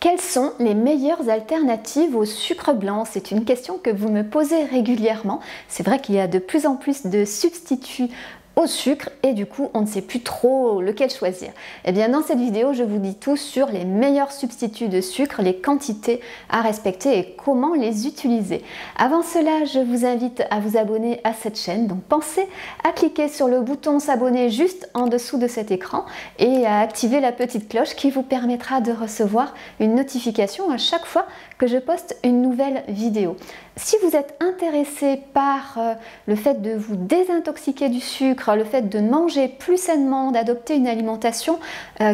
Quelles sont les meilleures alternatives au sucre blanc? C'est une question que vous me posez régulièrement. C'est vrai qu'il y a de plus en plus de substituts au sucre et du coup on ne sait plus trop lequel choisir. Et bien dans cette vidéo je vous dis tout sur les meilleurs substituts de sucre, les quantités à respecter et comment les utiliser. Avant cela je vous invite à vous abonner à cette chaîne, donc pensez à cliquer sur le bouton s'abonner juste en dessous de cet écran et à activer la petite cloche qui vous permettra de recevoir une notification à chaque fois que je poste une nouvelle vidéo. Si vous êtes intéressé par le fait de vous désintoxiquer du sucre, le fait de manger plus sainement, d'adopter une alimentation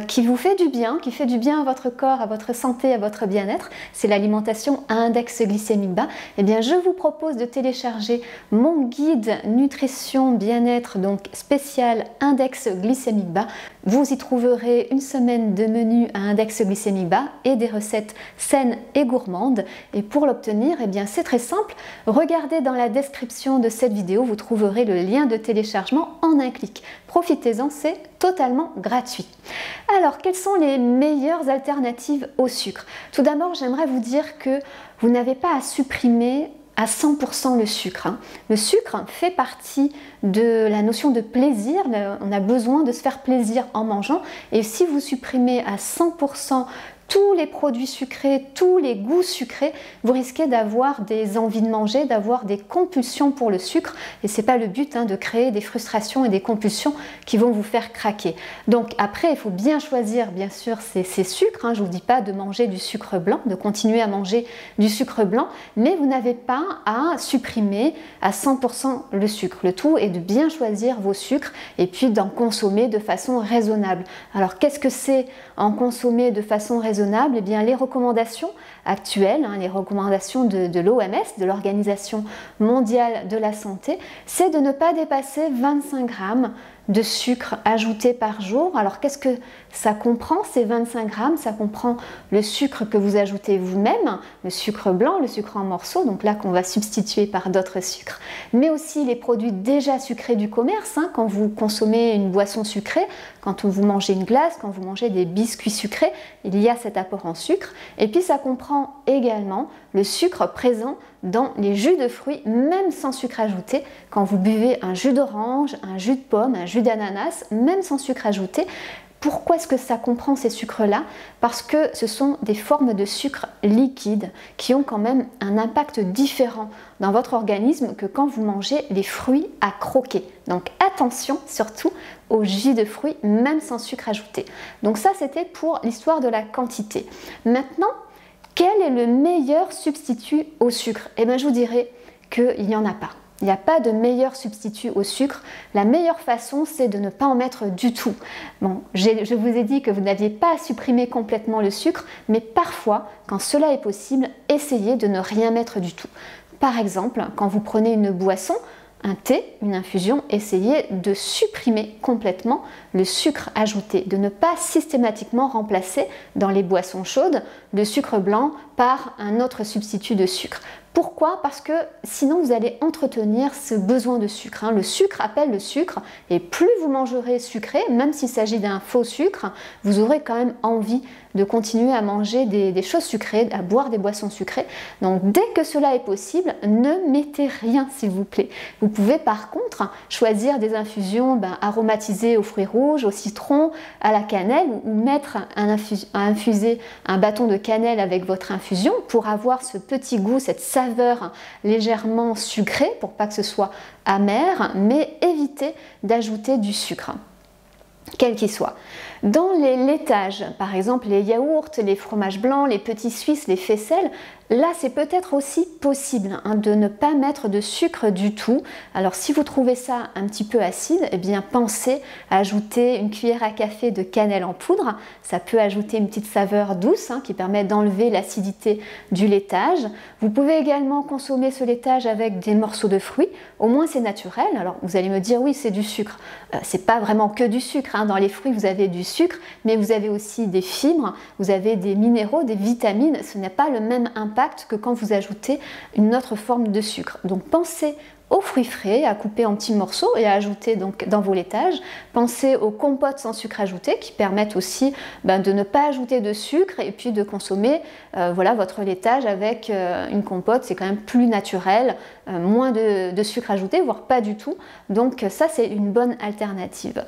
qui vous fait du bien, qui fait du bien à votre corps, à votre santé, à votre bien-être, c'est l'alimentation à index glycémique bas, eh bien je vous propose de télécharger mon guide nutrition bien-être, donc spécial index glycémique bas. Vous y trouverez une semaine de menus à index glycémique bas et des recettes saines et gourmandes. Et pour l'obtenir, eh bien c'est très simple. Regardez dans la description de cette vidéo, vous trouverez le lien de téléchargement en un clic. Profitez-en, c'est totalement gratuit. Alors, quelles sont les meilleures alternatives au sucre? Tout d'abord, j'aimerais vous dire que vous n'avez pas à supprimer à 100% le sucre. Le sucre fait partie de la notion de plaisir, on a besoin de se faire plaisir en mangeant et si vous supprimez à 100% tous les produits sucrés, tous les goûts sucrés, vous risquez d'avoir des envies de manger, d'avoir des compulsions pour le sucre et c'est pas le but de créer des frustrations et des compulsions qui vont vous faire craquer. Donc après, il faut bien choisir bien sûr ces sucres, je vous dis pas de manger du sucre blanc, de continuer à manger du sucre blanc, mais vous n'avez pas à supprimer à 100% le sucre. Le tout est de bien choisir vos sucres et puis d'en consommer de façon raisonnable. Alors qu'est-ce que c'est en consommer de façon raisonnable? Eh bien, les recommandations actuelles, les recommandations de l'OMS, de l'Organisation mondiale de la santé, c'est de ne pas dépasser 25 grammes de sucre ajouté par jour. Alors qu'est-ce que ça comprend ces 25 grammes? Ça comprend le sucre que vous ajoutez vous-même, le sucre blanc, le sucre en morceaux, donc là qu'on va substituer par d'autres sucres, mais aussi les produits déjà sucrés du commerce, quand vous consommez une boisson sucrée, quand vous mangez une glace, quand vous mangez des biscuits sucrés, il y a cet apport en sucre. Et puis ça comprend également le sucre présent dans les jus de fruits, même sans sucre ajouté. Quand vous buvez un jus d'orange, un jus de pomme, un jus d'ananas, même sans sucre ajouté. Pourquoi est-ce que ça comprend ces sucres-là? Parce que ce sont des formes de sucre liquide qui ont quand même un impact différent dans votre organisme que quand vous mangez les fruits à croquer. Donc attention surtout aux jus de fruits, même sans sucre ajouté. Donc ça, c'était pour l'histoire de la quantité. Maintenant, quel est le meilleur substitut au sucre? Eh bien, je vous dirais qu'il n'y en a pas. Il n'y a pas de meilleur substitut au sucre. La meilleure façon, c'est de ne pas en mettre du tout. Bon, je vous ai dit que vous n'aviez pas à supprimer complètement le sucre, mais parfois, quand cela est possible, essayez de ne rien mettre du tout. Par exemple, quand vous prenez une boisson, un thé, une infusion, essayez de supprimer complètement le sucre ajouté, de ne pas systématiquement remplacer dans les boissons chaudes le sucre blanc par un autre substitut de sucre. Pourquoi? Parce que sinon vous allez entretenir ce besoin de sucre. Le sucre appelle le sucre et plus vous mangerez sucré, même s'il s'agit d'un faux sucre, vous aurez quand même envie de continuer à manger des choses sucrées, à boire des boissons sucrées. Donc dès que cela est possible, ne mettez rien s'il vous plaît. Vous pouvez par contre choisir des infusions aromatisées aux fruits rouges, au citron, à la cannelle ou mettre à infuser un bâton de cannelle avec votre infusion pour avoir ce petit goût, cette saveur légèrement sucrée pour pas que ce soit amer, mais évitez d'ajouter du sucre, quel qu'il soit. Dans les laitages, par exemple les yaourts, les fromages blancs, les petits suisses, les faisselles, là c'est peut-être aussi possible de ne pas mettre de sucre du tout. Alors si vous trouvez ça un petit peu acide, eh bien pensez à ajouter une cuillère à café de cannelle en poudre. Ça peut ajouter une petite saveur douce qui permet d'enlever l'acidité du laitage. Vous pouvez également consommer ce laitage avec des morceaux de fruits, au moins c'est naturel. Alors vous allez me dire oui c'est du sucre, c'est pas vraiment que du sucre, dans les fruits vous avez du sucre, mais vous avez aussi des fibres, vous avez des minéraux, des vitamines. Ce n'est pas le même impact que quand vous ajoutez une autre forme de sucre. Donc pensez aux fruits frais à couper en petits morceaux et à ajouter donc dans vos laitages. Pensez aux compotes sans sucre ajouté qui permettent aussi de ne pas ajouter de sucre et puis de consommer voilà, votre laitage avec une compote. C'est quand même plus naturel, moins de sucre ajouté, voire pas du tout. Donc ça, c'est une bonne alternative.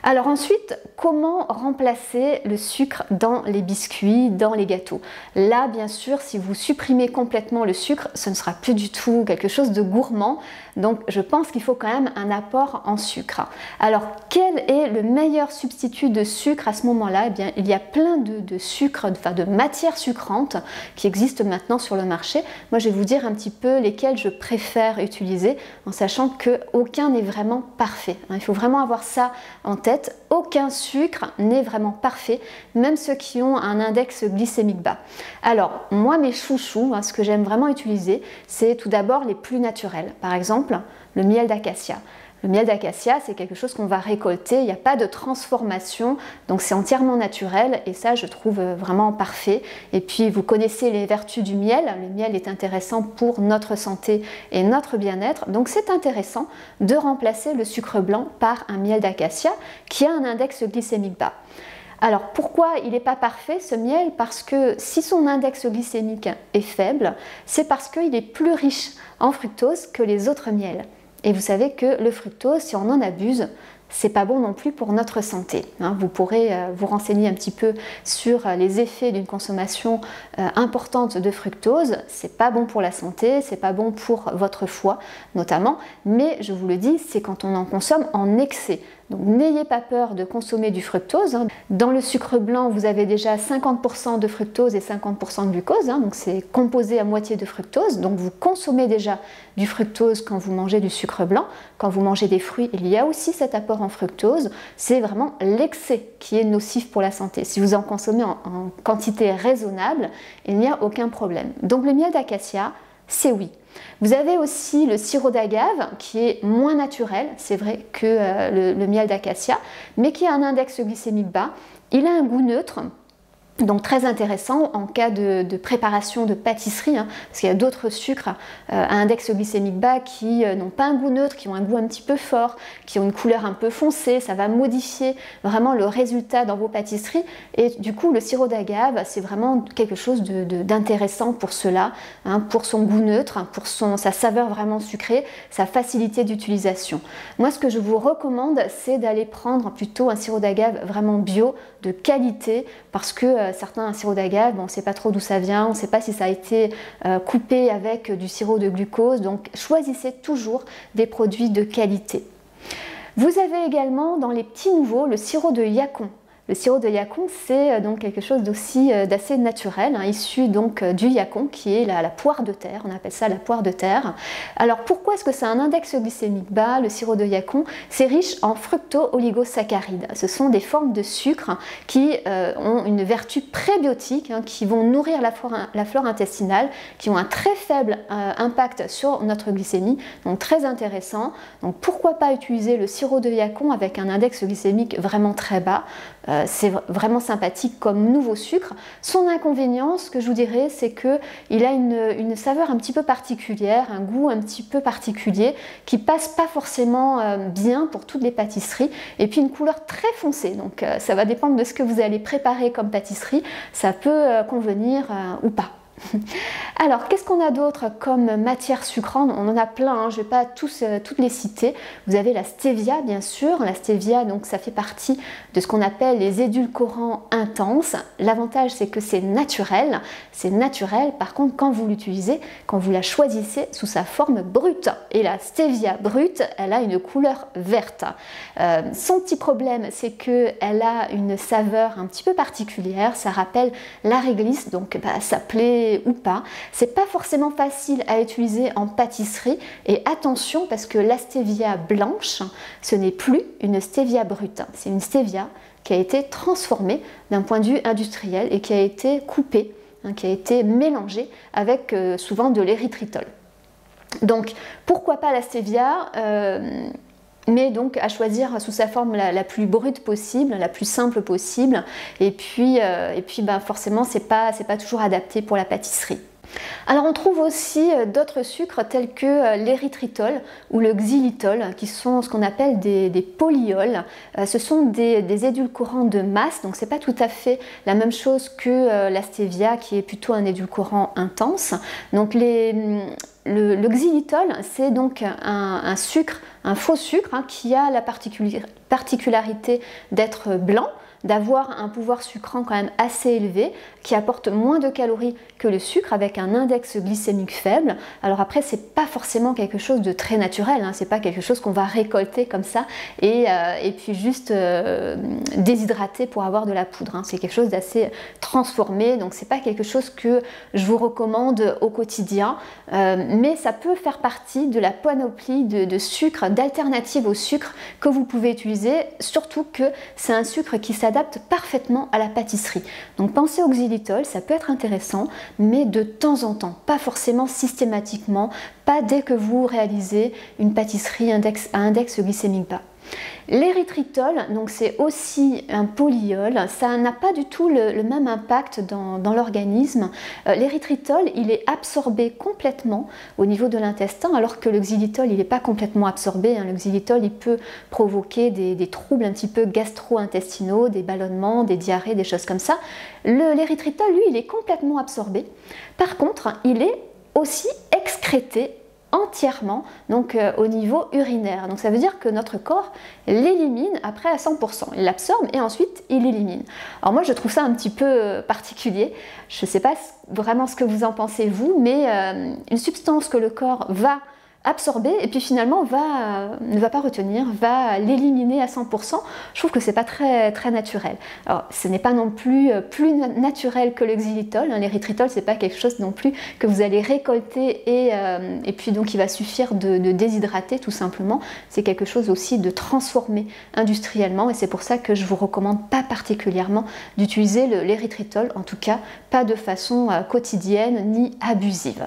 Alors ensuite, comment remplacer le sucre dans les biscuits, dans les gâteaux? Là, bien sûr, si vous supprimez complètement le sucre, ce ne sera plus du tout quelque chose de gourmand. Donc je pense qu'il faut quand même un apport en sucre. Alors quel est le meilleur substitut de sucre à ce moment-là? Eh bien, il y a plein de sucres, enfin de matières sucrantes qui existent maintenant sur le marché. Moi, je vais vous dire un petit peu lesquelles je préfère utiliser en sachant qu'aucun n'est vraiment parfait. Il faut vraiment avoir ça en tête. Aucun sucre n'est vraiment parfait, même ceux qui ont un index glycémique bas. Alors, moi, mes chouchous, ce que j'aime vraiment utiliser, c'est tout d'abord les plus naturels. Par exemple, le miel d'acacia. Le miel d'acacia, c'est quelque chose qu'on va récolter, il n'y a pas de transformation, donc c'est entièrement naturel et ça, je trouve vraiment parfait. Et puis, vous connaissez les vertus du miel. Le miel est intéressant pour notre santé et notre bien-être, donc c'est intéressant de remplacer le sucre blanc par un miel d'acacia qui a un index glycémique bas. Alors pourquoi il n'est pas parfait ce miel? Parce que si son index glycémique est faible, c'est parce qu'il est plus riche en fructose que les autres miels. Et vous savez que le fructose, si on en abuse, c'est pas bon non plus pour notre santé. Vous pourrez vous renseigner un petit peu sur les effets d'une consommation importante de fructose. C'est pas bon pour la santé, c'est pas bon pour votre foie notamment, mais je vous le dis, c'est quand on en consomme en excès. Donc n'ayez pas peur de consommer du fructose. Dans le sucre blanc, vous avez déjà 50% de fructose et 50% de glucose, donc c'est composé à moitié de fructose. Donc vous consommez déjà du fructose quand vous mangez du sucre blanc. Quand vous mangez des fruits, il y a aussi cet apport en fructose. C'est vraiment l'excès qui est nocif pour la santé. Si vous en consommez en quantité raisonnable, il n'y a aucun problème. Donc le miel d'acacia, c'est oui. Vous avez aussi le sirop d'agave qui est moins naturel, c'est vrai, que le miel d'acacia, mais qui a un index glycémique bas. Il a un goût neutre, donc très intéressant en cas de préparation de pâtisserie, parce qu'il y a d'autres sucres à index glycémique bas qui n'ont pas un goût neutre, qui ont un goût un petit peu fort, qui ont une couleur un peu foncée. Ça va modifier vraiment le résultat dans vos pâtisseries. Et du coup, le sirop d'agave, c'est vraiment quelque chose d'intéressant pour cela, pour son goût neutre, pour sa saveur vraiment sucrée, sa facilité d'utilisation. Moi, ce que je vous recommande, c'est d'aller prendre plutôt un sirop d'agave vraiment bio, de qualité, parce que certains sirops d'agave, on ne sait pas trop d'où ça vient, on ne sait pas si ça a été coupé avec du sirop de glucose, donc choisissez toujours des produits de qualité. Vous avez également dans les petits nouveaux le sirop de yacon. Le sirop de yacon, c'est donc quelque chose d'assez naturel, issu donc du yacon qui est la poire de terre, on appelle ça la poire de terre. Alors pourquoi est-ce que c'est un index glycémique bas, le sirop de yacon? C'est riche en fructo-oligosaccharides. Ce sont des formes de sucre qui ont une vertu prébiotique, qui vont nourrir la flore intestinale, qui ont un très faible impact sur notre glycémie, donc très intéressant. Donc pourquoi pas utiliser le sirop de yacon avec un index glycémique vraiment très bas? C'est vraiment sympathique comme nouveau sucre. Son inconvénient, ce que je vous dirais, c'est qu'il a une saveur un petit peu particulière, un goût un petit peu particulier qui passe pas forcément bien pour toutes les pâtisseries, et puis une couleur très foncée. Donc ça va dépendre de ce que vous allez préparer comme pâtisserie, ça peut convenir ou pas. Alors, qu'est-ce qu'on a d'autre comme matière sucrante? On en a plein, je ne vais pas toutes les citer. Vous avez la stevia, bien sûr. La stevia, donc, ça fait partie de ce qu'on appelle les édulcorants intenses. L'avantage, c'est que c'est naturel. C'est naturel, par contre, quand vous l'utilisez, quand vous la choisissez sous sa forme brute. Et la stevia brute, elle a une couleur verte. Son petit problème, c'est qu'elle a une saveur un petit peu particulière. Ça rappelle la réglisse, donc ça plaît ou pas. C'est pas forcément facile à utiliser en pâtisserie, et attention parce que la stevia blanche, ce n'est plus une stevia brute, c'est une stevia qui a été transformée d'un point de vue industriel et qui a été coupée, qui a été mélangée avec souvent de l'érythritol. Donc pourquoi pas la stevia, mais donc à choisir sous sa forme la plus brute possible, la plus simple possible, et puis forcément c'est pas toujours adapté pour la pâtisserie. Alors on trouve aussi d'autres sucres tels que l'érythritol ou le xylitol qui sont ce qu'on appelle des polyols. Ce sont des édulcorants de masse, donc c'est pas tout à fait la même chose que la stevia qui est plutôt un édulcorant intense. Donc le xylitol, c'est donc un sucre, un faux sucre qui a la particularité d'être blanc, d'avoir un pouvoir sucrant quand même assez élevé, qui apporte moins de calories que le sucre avec un index glycémique faible. Alors après, c'est pas forcément quelque chose de très naturel, c'est pas quelque chose qu'on va récolter comme ça et puis juste déshydrater pour avoir de la poudre. C'est quelque chose d'assez transformé, donc c'est pas quelque chose que je vous recommande au quotidien, mais ça peut faire partie de la panoplie de sucres, d'alternatives au sucre que vous pouvez utiliser, surtout que c'est un sucre qui s'adapte parfaitement à la pâtisserie. Donc pensez au xylitol, ça peut être intéressant, mais de temps en temps, pas forcément systématiquement, pas dès que vous réalisez une pâtisserie à index glycémique bas. L'érythritol, donc c'est aussi un polyol, ça n'a pas du tout le même impact dans l'organisme. L'érythritol, il est absorbé complètement au niveau de l'intestin, alors que le xylitol, il n'est pas complètement absorbé. Le xylitol, il peut provoquer des troubles un petit peu gastro-intestinaux, des ballonnements, des diarrhées, des choses comme ça. L'érythritol, lui, il est complètement absorbé. Par contre, il est aussi excrété entièrement donc au niveau urinaire. Donc ça veut dire que notre corps l'élimine après à 100%. Il l'absorbe et ensuite il l'élimine. Alors moi je trouve ça un petit peu particulier. Je ne sais pas vraiment ce que vous en pensez vous, mais une substance que le corps va absorber et puis finalement ne va pas retenir, va l'éliminer à 100%. Je trouve que c'est pas très naturel. Alors ce n'est pas non plus naturel que le xylitol. L'érythritol, c'est pas quelque chose non plus que vous allez récolter et puis donc il va suffire de déshydrater tout simplement. C'est quelque chose aussi de transformé industriellement et c'est pour ça que je vous recommande pas particulièrement d'utiliser l'érythritol, en tout cas pas de façon quotidienne ni abusive.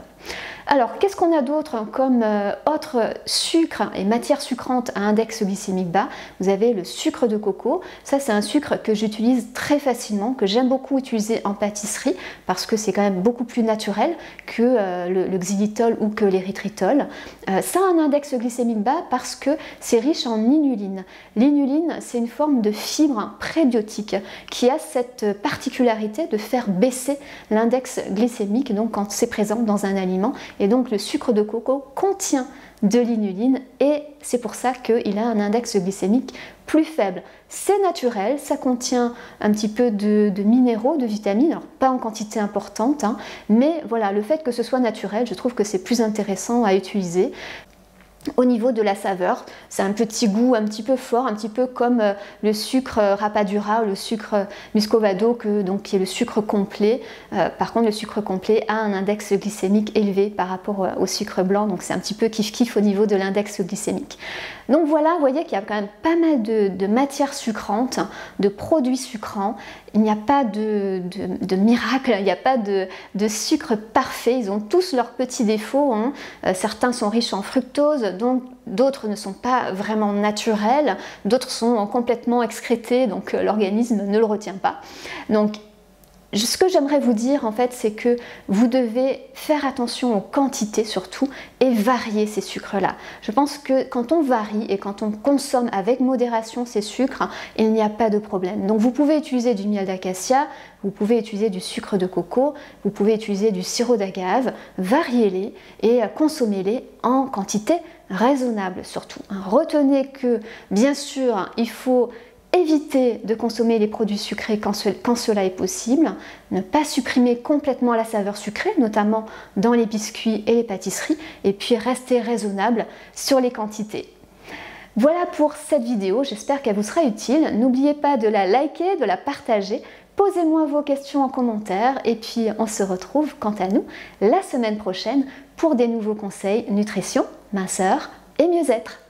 Alors, qu'est-ce qu'on a d'autre comme autre sucre et matière sucrante à index glycémique bas? Vous avez le sucre de coco. Ça, c'est un sucre que j'utilise très facilement, que j'aime beaucoup utiliser en pâtisserie parce que c'est quand même beaucoup plus naturel que le xylitol ou que l'érythritol. Ça a un index glycémique bas parce que c'est riche en inuline. L'inuline, c'est une forme de fibre prébiotique qui a cette particularité de faire baisser l'index glycémique donc quand c'est présent dans un aliment. Et donc le sucre de coco contient de l'inuline et c'est pour ça qu'il a un index glycémique plus faible. C'est naturel, ça contient un petit peu de minéraux, de vitamines, alors pas en quantité importante, mais voilà, le fait que ce soit naturel, je trouve que c'est plus intéressant à utiliser. Au niveau de la saveur, c'est un petit goût un petit peu fort, un petit peu comme le sucre rapadura ou le sucre muscovado, qui est le sucre complet. Par contre, le sucre complet a un index glycémique élevé par rapport au sucre blanc, donc c'est un petit peu kiff-kiff au niveau de l'index glycémique. Donc voilà, vous voyez qu'il y a quand même pas mal de matières sucrantes, de produits sucrants. Il n'y a pas de miracle, il n'y a pas de sucre parfait, ils ont tous leurs petits défauts. Certains sont riches en fructose, donc d'autres ne sont pas vraiment naturels, d'autres sont complètement excrétés, donc l'organisme ne le retient pas. Donc ce que j'aimerais vous dire en fait, c'est que vous devez faire attention aux quantités surtout et varier ces sucres-là. Je pense que quand on varie et quand on consomme avec modération ces sucres, il n'y a pas de problème. Donc vous pouvez utiliser du miel d'acacia, vous pouvez utiliser du sucre de coco, vous pouvez utiliser du sirop d'agave, variez-les et consommez-les en quantité raisonnable surtout. Retenez que bien sûr il faut éviter de consommer les produits sucrés quand cela est possible, ne pas supprimer complètement la saveur sucrée, notamment dans les biscuits et les pâtisseries, et puis rester raisonnable sur les quantités. Voilà pour cette vidéo, j'espère qu'elle vous sera utile. N'oubliez pas de la liker, de la partager, posez-moi vos questions en commentaire, et puis on se retrouve quant à nous la semaine prochaine pour des nouveaux conseils nutrition, minceur et mieux-être.